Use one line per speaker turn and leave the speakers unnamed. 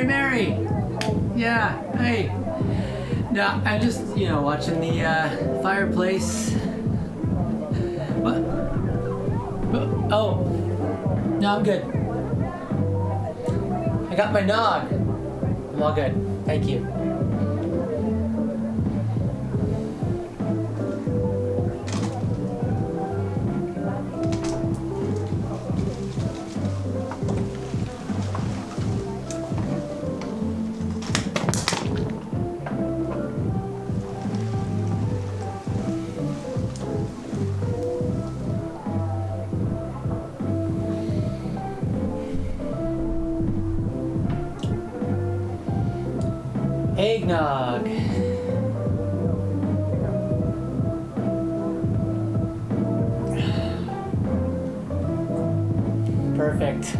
Mary. Yeah. Hey. No, I'm just watching the fireplace. What? Oh. No, I'm good. I got my nog. I'm all good. Thank you. Eggnog. Perfect.